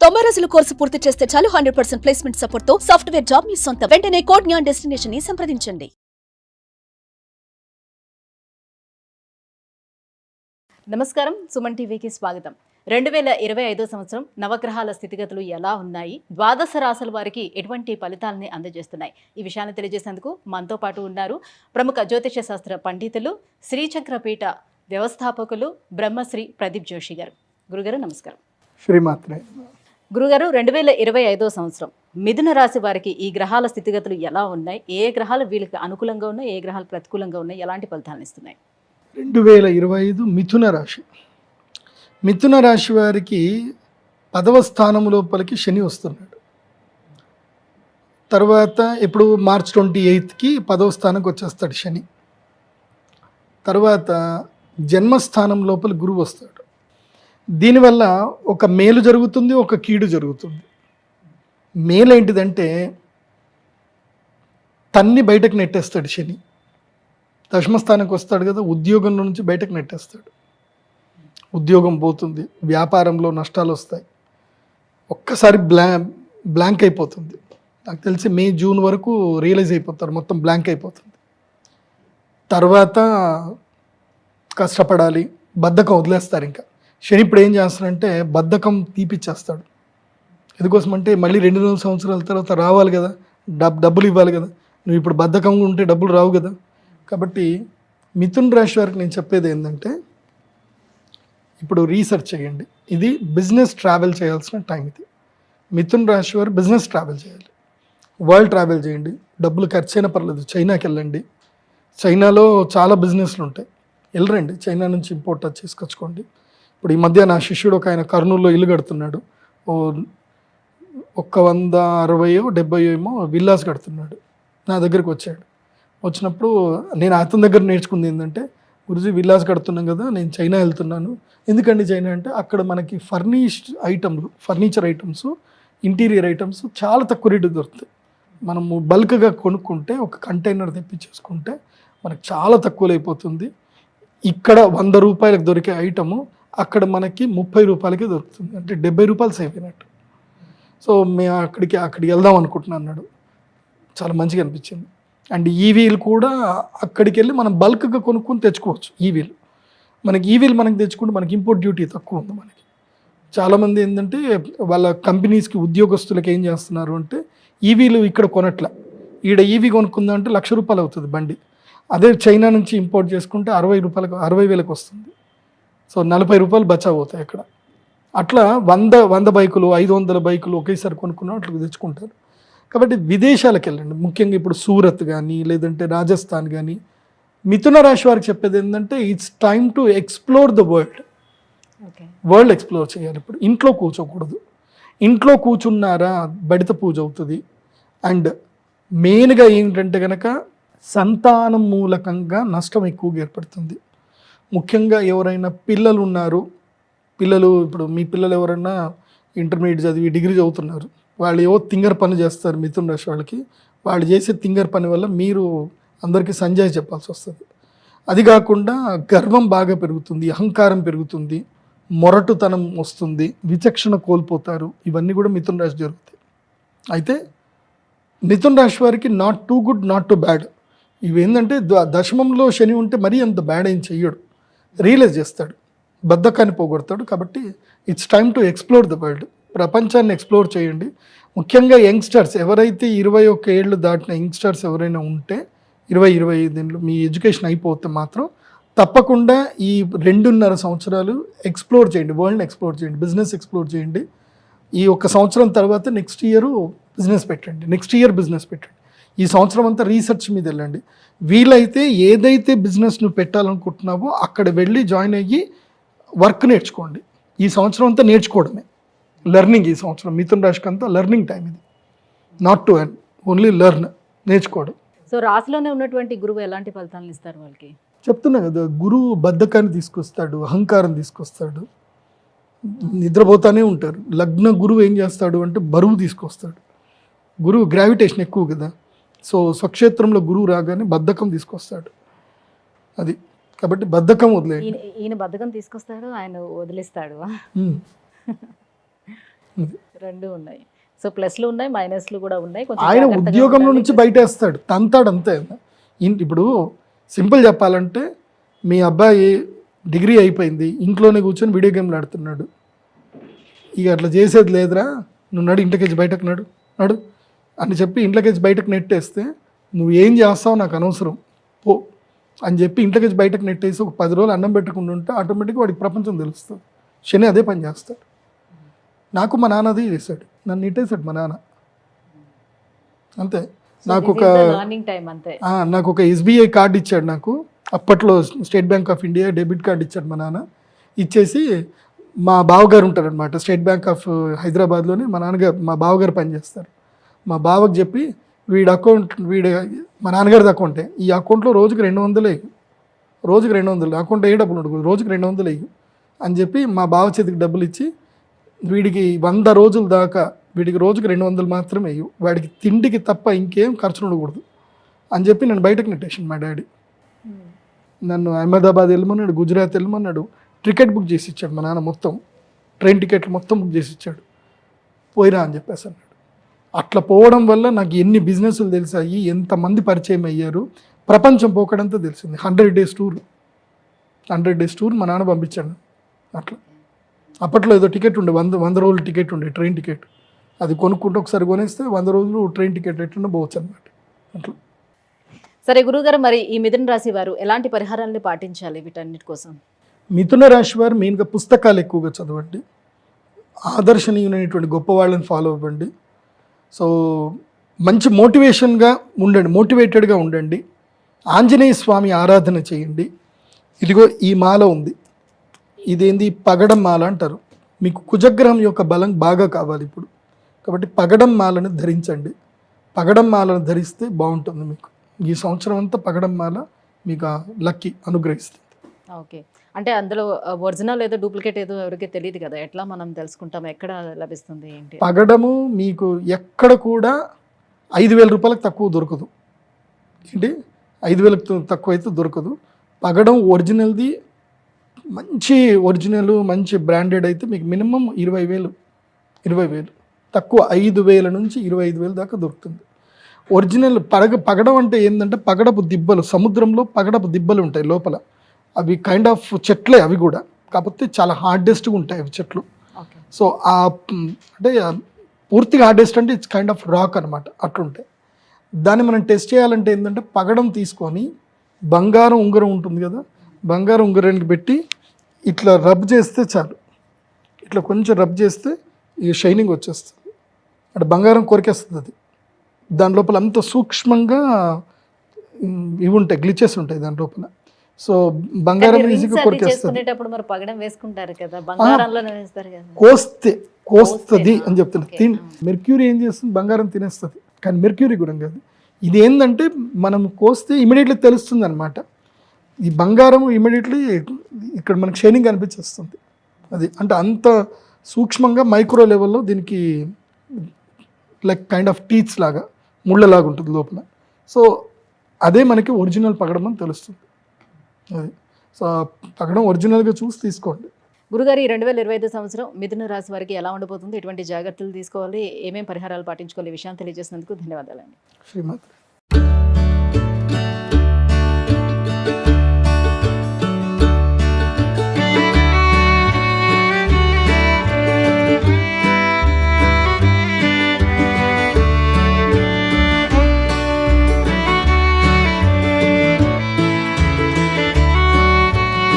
90 రోజుల కోర్సు పూర్తి చేస్తే చాలు 100% ప్లేస్మెంట్ సపోర్ట్ తో సాఫ్ట్వేర్ జాబ్ మీ సొంతం. వెంటనే కోడ్ జ్ఞాన్ డెస్టినేషన్ ని సంప్రదించండి. నమస్కారం, సుమన్ టీవీకి స్వాగతం. 2025 సంవత్సరం నవగ్రహాల స్థితిగతులు ఎలా ఉన్నాయి, ద్వాదశ రాశుల వారికి ఎటువంటి ఫలితాలని అందజేస్తున్నాయి, ఈ విషయాన్ని తెలియజేసేందుకు మనతో పాటు ఉన్నారు ప్రముఖ జ్యోతిష శాస్త్ర పండితులు, శ్రీచక్రపీఠ వ్యవస్థాపకులు బ్రహ్మశ్రీ ప్రదీప్ జోషి గారు. గురుగారు నమస్కారం. శ్రీమాత్రే. గురుగారు, 2025 సంవత్సరం మిథున రాశి వారికి ఈ గ్రహాల స్థితిగతులు ఎలా ఉన్నాయి, ఏ గ్రహాలు వీళ్ళకి అనుకూలంగా ఉన్నాయి, ఏ గ్రహాలు ప్రతికూలంగా ఉన్నాయి, ఎలాంటి ఫలితాలను ఇస్తున్నాయి? 2025 మిథున రాశి. మిథున రాశి వారికి 10వ స్థానం లోపలికి శని వస్తున్నాడు. తర్వాత ఇప్పుడు మార్చ్ 28కి 10వ స్థానంకి వచ్చేస్తాడు శని. తర్వాత జన్మస్థానం లోపల గురువు వస్తాడు. దీనివల్ల ఒక మేలు జరుగుతుంది, ఒక కీడు జరుగుతుంది. మేలు ఏంటిదంటే తన్ని బయటకు నెట్టేస్తాడు శని. దశమస్థానానికి వస్తాడు కదా, ఉద్యోగంలో నుంచి బయటకు నెట్టేస్తాడు. ఉద్యోగం పోతుంది, వ్యాపారంలో నష్టాలు వస్తాయి, ఒక్కసారి బ్లాంక్ అయిపోతుంది. నాకు తెలిసి మే జూన్ వరకు రియలైజ్ అయిపోతారు, మొత్తం బ్లాంక్ అయిపోతుంది. తర్వాత కష్టపడాలి, బద్ధకం వదిలేస్తారు. ఇంకా శని ఇప్పుడు ఏం చేస్తాడంటే బద్ధకం తీపిచ్చేస్తాడు. ఎందుకోసం అంటే మళ్ళీ 2 సంవత్సరాల తర్వాత రావాలి కదా, డబ్బులు ఇవ్వాలి కదా. నువ్వు ఇప్పుడు బద్ధకంగా ఉంటే డబ్బులు రావు కదా. కాబట్టి మిథున్ రాశి వారికి నేను చెప్పేది ఏంటంటే ఇప్పుడు రీసెర్చ్ చేయండి. ఇది బిజినెస్ ట్రావెల్ చేయాల్సిన టైం. ఇది మిథున్ రాశి వారు బిజినెస్ ట్రావెల్ చేయాలి, వరల్డ్ ట్రావెల్ చేయండి. డబ్బులు ఖర్చు అయినా పర్లేదు, చైనాకి వెళ్ళండి. చైనాలో చాలా బిజినెస్లు ఉంటాయి, వెళ్ళరండి. చైనా నుంచి ఇంపోర్ట్ చేసుకొచ్చుకోండి. ఇప్పుడు ఈ మధ్య నా శిష్యుడు ఒక ఆయన కర్నూలులో ఇల్లు కడుతున్నాడు. 160-70 ఏమో విల్లాస్ కడుతున్నాడు. నా దగ్గరికి వచ్చాడు. వచ్చినప్పుడు నేను అతని దగ్గర నేర్చుకుంది ఏంటంటే, గురుజీ విల్లాస్ కడుతున్నాం కదా, నేను చైనా వెళ్తున్నాను. ఎందుకండి చైనా అంటే అక్కడ మనకి ఫర్నిచర్ ఐటమ్స్, ఇంటీరియర్ ఐటమ్స్ చాలా తక్కువ రేటు దొరుకుతాయి. మనము బల్క్గా కొనుక్కుంటే, ఒక కంటైనర్ తెప్పించేసుకుంటే మనకు చాలా తక్కువలో అయిపోతుంది. ఇక్కడ 100 రూపాయలకు దొరికే ఐటము అక్కడ మనకి 30 రూపాయలకే దొరుకుతుంది. అంటే 70 రూపాయలు సేవ్ అయినట్టు. సో మేము అక్కడికి వెళ్దాం అనుకుంటున్నాను అన్నాడు. చాలా మంచిగా అనిపించింది. అండ్ ఈవీలు కూడా అక్కడికి వెళ్ళి మనం బల్క్గా కొనుక్కొని తెచ్చుకోవచ్చు. ఈవీలు మనకి తెచ్చుకుంటే మనకి ఇంపోర్ట్ డ్యూటీ తక్కువ ఉంది. మనకి చాలామంది ఏంటంటే వాళ్ళ కంపెనీస్కి ఉద్యోగస్తులకు ఏం చేస్తున్నారు అంటే ఈవీలు ఇక్కడ కొనట్ల, ఈడ ఈవీ కొనుక్కుందాం అంటే ₹1,00,000 అవుతుంది బండి. అదే చైనా నుంచి ఇంపోర్ట్ చేసుకుంటే 60,000 వస్తుంది. సో 40 రూపాయలు బచావ్ అవుతాయి అక్కడ. అట్లా 100 బైకులు, 500 బైకులు ఒకేసారి కొనుక్కున్నా అట్లా తెచ్చుకుంటారు. కాబట్టి విదేశాలకు వెళ్ళండి. ముఖ్యంగా ఇప్పుడు సూరత్ కానీ లేదంటే రాజస్థాన్ కానీ. మిథున రాశి వారికి చెప్పేది ఏంటంటే it's time to explore the world explore చేయాలి. ఇప్పుడు ఇంట్లో కూర్చోకూడదు. ఇంట్లో కూర్చున్నారా బడిత పూజ అవుతుంది. అండ్ మెయిన్గా ఏంటంటే కనుక సంతానం మూలకంగా నష్టం ఎక్కువగా ఏర్పడుతుంది. ముఖ్యంగా ఎవరైనా పిల్లలు ఉన్నారు, ఇప్పుడు మీ పిల్లలు ఎవరైనా ఇంటర్మీడియట్ చదివి డిగ్రీ చదువుతున్నారు, వాళ్ళు ఏవో తింగర్ పని చేస్తారు. మిథున రాశి వాళ్ళకి వాళ్ళు చేసే తింగర్ పని వల్ల మీరు అందరికీ సంజాయి చెప్పాల్సి వస్తుంది. అది కాకుండా గర్వం బాగా పెరుగుతుంది, అహంకారం పెరుగుతుంది, మొరటుతనం వస్తుంది, విచక్షణ కోల్పోతారు. ఇవన్నీ కూడా మిథున రాశి జరుగుతాయి. అయితే మిథున రాశి వారికి not too good, not too bad. ఇవేంటంటే దశమంలో శని ఉంటే మరీ అంత బ్యాడ్ ఏం చెయ్యడు, రియలైజ్ చేస్తాడు, బద్ధకాన్ని పోగొడతాడు. కాబట్టి it's time to explore the world. ప్రపంచాన్ని ఎక్స్ప్లోర్ చేయండి. ముఖ్యంగా యంగ్స్టర్స్ ఎవరైతే 21 ఏళ్ళు దాటిన యంగ్స్టర్స్ ఎవరైనా ఉంటే 20-25 ఏళ్ళు మీ ఎడ్యుకేషన్ అయిపోతే మాత్రం తప్పకుండా ఈ 2.5 సంవత్సరాలు ఎక్స్ప్లోర్ చేయండి, వరల్డ్ని ఎక్స్ప్లోర్ చేయండి, బిజినెస్ ఎక్స్ప్లోర్ చేయండి. ఈ 1 సంవత్సరం తర్వాత నెక్స్ట్ ఇయర్ బిజినెస్ పెట్టండి. ఈ సంవత్సరం అంతా రీసెర్చ్ మీద వెళ్ళండి. వీలైతే ఏదైతే బిజినెస్ నువ్వు పెట్టాలనుకుంటున్నావో అక్కడ వెళ్ళి జాయిన్ అయ్యి వర్క్ నేర్చుకోండి. ఈ సంవత్సరం అంతా నేర్చుకోవడమే, లెర్నింగ్. ఈ సంవత్సరం మిథున రాశికి అంతా లెర్నింగ్ టైం. ఇది not to earn, only learn, నేర్చుకోవడం. సో రాశిలోనే ఉన్నటువంటి గురువు ఎలాంటి ఫలితాలను ఇస్తారు వాళ్ళకి? చెప్తున్నా కదా, గురువు బద్ధకాన్ని తీసుకొస్తాడు, అహంకారం తీసుకొస్తాడు, నిద్రపోతానే ఉంటారు. లగ్న గురువు ఏం చేస్తాడు అంటే బరువు తీసుకొస్తాడు. గురువు గ్రావిటేషన్ ఎక్కువ కదా, సో స్వక్షేత్రంలో గురువు రాగానే బద్ధకం తీసుకొస్తాడు. అది కాబట్టి బద్ధకం వదిలేయండి. ఈయన బద్ధకం తీసుకొస్తాడు, ఆయన వదిలేస్తాడు. రెండు ఉన్నాయి. సో ప్లస్లు ఉన్నాయి, మైనస్లు కూడా ఉన్నాయి. కొంచెం ఆయన జాగ్రత్తగా ఉద్యోగంలో ఉండాలి. నుంచి బయటేస్తాడు, తంతాడు అంతే. ఇప్పుడు సింపుల్ చెప్పాలంటే మీ అబ్బాయి డిగ్రీ అయిపోయింది, ఇంట్లోనే కూర్చొని వీడియో గేమ్లు ఆడుతున్నాడు. ఇక అట్లా చేసేది లేదురా, నువ్వు నడు ఇంట్లోకి బయటకు నడు నడు అని చెప్పి ఇంట్లోకి బయటకు నెట్టేస్తే నువ్వు ఏం చేస్తావు నాకు అనవసరం పో అని చెప్పి ఇంట్లోకి బయటకు నెట్టేసి ఒక 10 రోజులు అన్నం పెట్టకుండా ఉంటే ఆటోమేటిక్గా వాడికి ప్రపంచం తెలుస్తుంది. శని అదే పని చేస్తాడు. నాకు మా నాన్న అదే చేశాడు, నన్ను నెట్టేశాడు మా నాన్న అంతే. నాకు ఒక లర్నింగ్ టైం అంతే. నాకు ఒక SBI కార్డు ఇచ్చాడు. నాకు అప్పట్లో state bank of India debit card ఇచ్చాడు మా నాన్న. ఇచ్చేసి మా బావగారు ఉంటారనమాట స్టేట్ బ్యాంక్ ఆఫ్ హైదరాబాద్లోనే, మా బావగారు పనిచేస్తారు. మా బావకు చెప్పి వీడి అకౌంట్ మా నాన్నగారిది అకౌంటే, ఈ అకౌంట్లో రోజుకి 200 వేయు, రోజుకి 200 అకౌంట్ ఏ డబ్బులు ఉండదు, రోజుకి 200 వేయు అని చెప్పి మా బావ చేతికి డబ్బులు ఇచ్చి వీడికి 100 రోజుల దాకా వీడికి రోజుకి 200 మాత్రమే వేయు, వాడికి తిండికి తప్ప ఇంకేం ఖర్చులు ఉండకూడదు అని చెప్పి నన్ను బయటకు నెట్టేసాను మా డాడీ. నన్ను అహ్మదాబాద్ వెళ్ళమన్నాడు, గుజరాత్ వెళ్ళమన్నాడు, టికెట్ బుక్ చేసి ఇచ్చాడు మా నాన్న, మొత్తం ట్రైన్ టికెట్లు మొత్తం బుక్ చేసి ఇచ్చాడు. పోయిరా అని చెప్పేసి అన్నాడు. అట్లా పోవడం వల్ల నాకు ఎన్ని బిజినెస్లు తెలిసాయి, ఎంతమంది పరిచయం అయ్యారు, ప్రపంచం పోకడంతా తెలిసింది. 100 డేస్ టూర్ మా నాన్న పంపించాడు. అట్లా అప్పట్లో ఏదో టికెట్ ఉండే 100 రోజులు టికెట్ ఉండే, ట్రైన్ టికెట్. అది కొనుక్కుంటే ఒకసారి కొనేస్తే 100 రోజులు ట్రైన్ టికెట్ ఎట్లా పోవచ్చు అనమాట. అట్లా. సరే గురుగారు, మరి ఈ మిథున రాశి వారు ఎలాంటి పరిహారాలను పాటించాలి వీటన్నిటి కోసం? మిథున రాశి వారు మెయిన్గా పుస్తకాలు ఎక్కువగా చదవండి, ఆదర్శనీయమైనటువంటి గొప్ప వాళ్ళని ఫాలో అవ్వండి. సో మంచి మోటివేటెడ్గా ఉండండి. ఆంజనేయ స్వామి ఆరాధన చేయండి. ఇదిగో ఈ మాల ఉంది, ఇదేంది పగడం మాల అంటారు. మీకు కుజగ్రహం యొక్క బలం బాగా కావాలి ఇప్పుడు, కాబట్టి పగడం మాలను ధరించండి. పగడం మాలను ధరిస్తే బాగుంటుంది మీకు. ఈ సంవత్సరం అంతా పగడం మాల మీకు లక్కీ అనుగ్రహిస్తుంది. ఓకే, అంటే అందులో ఒరిజినల్ ఏదో డూప్లికేట్ ఏదో ఎవరికి తెలియదు కదా, ఎట్లా మనం తెలుసుకుంటాం, ఎక్కడ లభిస్తుంది ఏంటి? పగడము మీకు ఎక్కడ కూడా 5,000 రూపాయలకు తక్కువ దొరకదు. ఏంటి 5,000 తక్కువ అయితే దొరకదు. పగడం ఒరిజినల్ది, మంచి బ్రాండెడ్ అయితే మీకు మినిమం 20,000 తక్కువ 5,000 నుంచి 25,000 దాకా దొరుకుతుంది. ఒరిజినల్ పగడం అంటే ఏంటంటే పగడపు దిబ్బలు, సముద్రంలో పగడపు దిబ్బలు ఉంటాయి లోపల. అవి కైండ్ ఆఫ్ చెట్లే అవి కూడా, కాకపోతే చాలా హార్డెస్ట్గా ఉంటాయి అవి చెట్లు. సో అంటే పూర్తిగా హార్డెస్ట్ అంటే ఇట్స్ కైండ్ ఆఫ్ రాక్ అనమాట. అట్లుంటాయి. దాన్ని మనం టెస్ట్ చేయాలంటే ఏంటంటే పగడం తీసుకొని బంగారం ఉంగరం ఉంటుంది కదా, బంగారం ఉంగరానికి పెట్టి ఇట్లా రబ్ చేస్తే చాలు. ఇట్లా కొంచెం రబ్ చేస్తే ఇక షైనింగ్ వచ్చేస్తుంది. అంటే బంగారం కొరికేస్తుంది అది. దాని లోపల అంత సూక్ష్మంగా ఇవి ఉంటాయి, గ్లిచెస్ ఉంటాయి దాని లోపల. సో బంగారం ఈజీగా కొరికేస్తుంది. మరి పగడం వేసుకుంటారు కదా, బంగారంలోనే వేస్తారు కదా. కోస్తుంది అని చెప్తున్నారు. మెర్క్యూరీ ఏం చేస్తుంది, బంగారం తినేస్తుంది. కానీ మెర్క్యూరీ కూడా కాదు. ఇది ఏంటంటే మనం కోస్తే ఇమీడియట్లీ తెలుస్తుంది అనమాట. ఈ బంగారం ఇమీడియట్లీ ఇక్కడ మనకు షైనింగ్ కనిపించేస్తుంది. అది అంటే అంత సూక్ష్మంగా మైక్రో లెవెల్లో దీనికి లైక్ కైండ్ ఆఫ్ టీత్స్ లాగా, ముళ్ళలాగా ఉంటుంది లోపల. సో అదే మనకి ఒరిజినల్ పగడం అని తెలుస్తుంది. అది సో పగడం ఒరిజినల్గా చూసి తీసుకోండి. గురుగారు, ఈ 2025 సంవత్సరం మిథున రాశి వారికి ఎలా ఉండబోతుంది, ఎటువంటి జాగ్రత్తలు తీసుకోవాలి, ఏమేమి పరిహారాలు పాటించుకోవాలి, ఈ విషయాన్ని తెలియజేసినందుకు ధన్యవాదాలండి. శ్రీమాత.